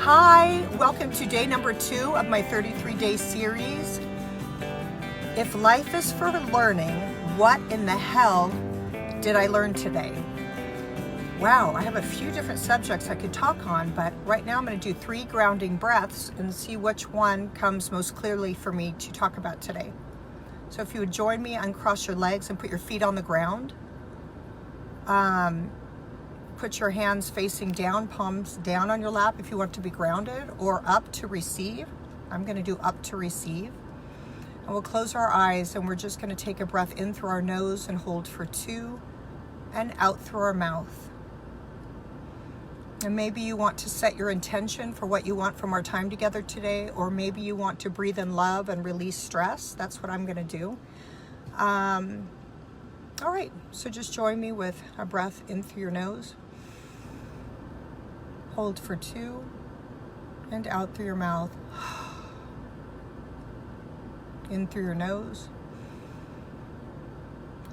Hi, welcome to day number 2 of my 33-day series. If life is for learning, what in the hell did I learn today? Wow, I have a few different subjects I could talk on, but right now I'm going to do 3 grounding breaths and see which one comes most clearly for me to talk about today. So if you would join me, uncross your legs and put your feet on the ground. Put your hands facing down, palms down on your lap if you want to be grounded, or up to receive. I'm going to do up to receive. And we'll close our eyes and we're just going to take a breath in through our nose and hold for 2 and out through our mouth. And maybe you want to set your intention for what you want from our time together today, or maybe you want to breathe in love and release stress. That's what I'm going to do. All right, so just join me with a breath in through your nose. Hold for 2 and out through your mouth. In through your nose.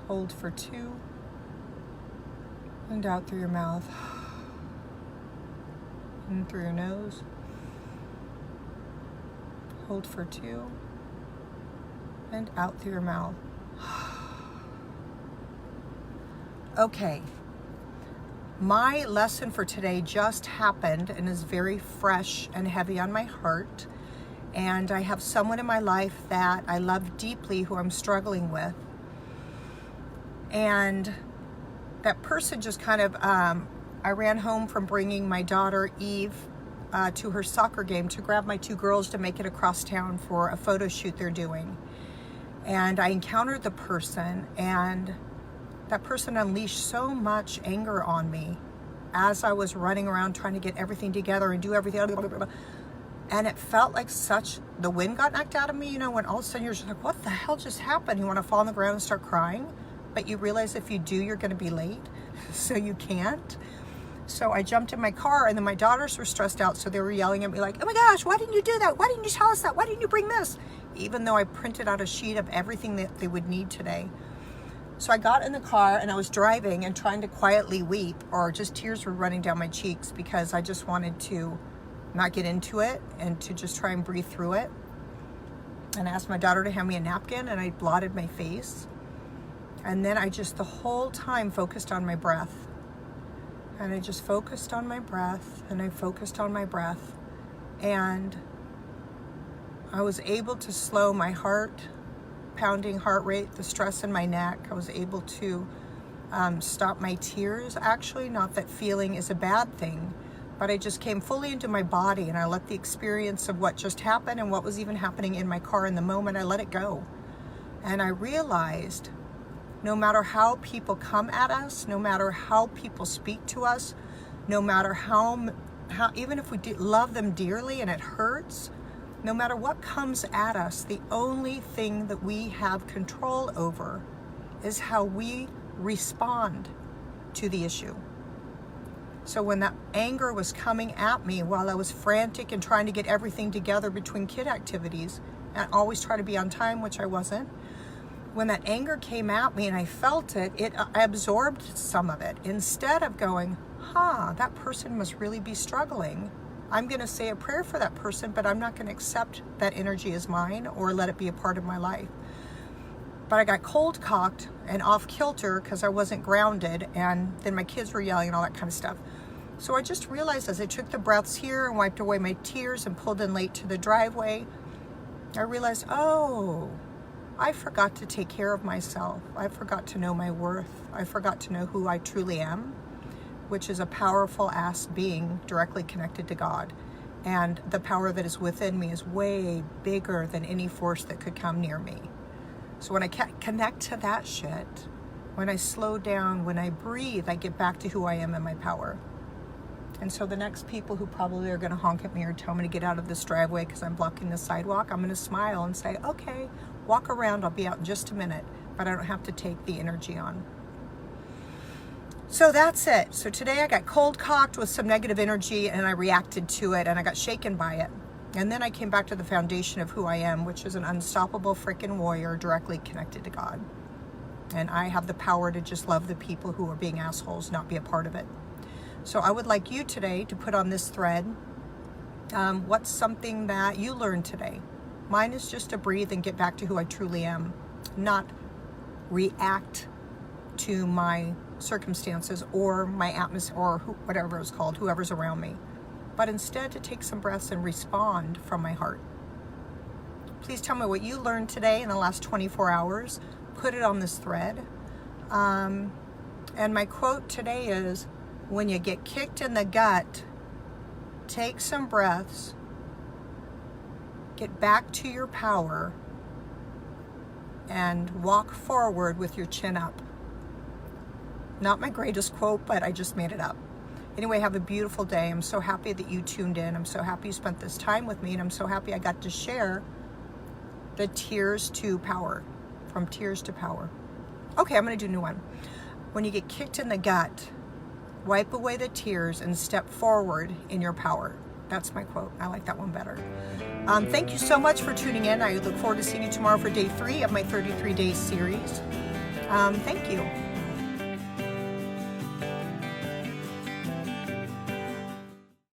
Hold for 2 and out through your mouth. In through your nose. Hold for 2 and out through your mouth. Okay. My lesson for today just happened and is very fresh and heavy on my heart. And I have someone in my life that I love deeply who I'm struggling with. And that person just kind of, I ran home from bringing my daughter Eve to her soccer game to grab my 2 girls to make it across town for a photo shoot they're doing. And I encountered the person, and that person unleashed so much anger on me as I was running around trying to get everything together and do everything. And it felt like the wind got knocked out of me, when all of a sudden you're just like, what the hell just happened? You want to fall on the ground and start crying, but you realize if you do, you're going to be late, so you can't. So I jumped in my car, and then my daughters were stressed out, so they were yelling at me like, oh my gosh, why didn't you do that? Why didn't you tell us that? Why didn't you bring this? Even though I printed out a sheet of everything that they would need today. So I got in the car and I was driving and trying to quietly weep, or just tears were running down my cheeks because I just wanted to not get into it and to just try and breathe through it. And I asked my daughter to hand me a napkin, and I blotted my face. And then I just the whole time focused on my breath. And I just focused on my breath, and I focused on my breath. And I was able to slow my pounding heart rate, the stress in my neck. I was able to stop my tears, actually. Not that feeling is a bad thing, but I just came fully into my body, and I let the experience of what just happened and what was even happening in my car in the moment, I let it go. And I realized no matter how people come at us, no matter how people speak to us, no matter how even if we love them dearly and it hurts, no matter what comes at us, the only thing that we have control over is how we respond to the issue. So when that anger was coming at me while I was frantic and trying to get everything together between kid activities, and always try to be on time, which I wasn't, when that anger came at me and I felt it, I absorbed some of it. Instead of going, that person must really be struggling, I'm going to say a prayer for that person, but I'm not going to accept that energy as mine or let it be a part of my life. But I got cold cocked and off kilter because I wasn't grounded, and then my kids were yelling and all that kind of stuff. So I just realized as I took the breaths here and wiped away my tears and pulled in late to the driveway, I realized, I forgot to take care of myself. I forgot to know my worth. I forgot to know who I truly am, which is a powerful ass being directly connected to God. And the power that is within me is way bigger than any force that could come near me. So when I connect to that shit, when I slow down, when I breathe, I get back to who I am and my power. And so the next people who probably are going to honk at me or tell me to get out of this driveway because I'm blocking the sidewalk, I'm going to smile and say, okay, walk around, I'll be out in just a minute, but I don't have to take the energy on. So that's it. So today I got cold cocked with some negative energy, and I reacted to it, and I got shaken by it. And then I came back to the foundation of who I am, which is an unstoppable freaking warrior directly connected to God. And I have the power to just love the people who are being assholes, not be a part of it. So I would like you today to put on this thread What's something that you learned today? Mine is just to breathe and get back to who I truly am, not react to my circumstances or my atmosphere or whatever it's called, whoever's around me, but instead to take some breaths and respond from my heart. Please tell me what you learned today in the last 24 hours. Put it on this thread. And my quote today is, when you get kicked in the gut, take some breaths, get back to your power, and walk forward with your chin up. Not my greatest quote, but I just made it up. Anyway, have a beautiful day. I'm so happy that you tuned in. I'm so happy you spent this time with me, and I'm so happy I got to share the Tears to Power, from tears to power. Okay, I'm going to do a new one. When you get kicked in the gut, wipe away the tears and step forward in your power. That's my quote. I like that one better. Thank you so much for tuning in. I look forward to seeing you tomorrow for day 3 of my 33 Days series. Thank you.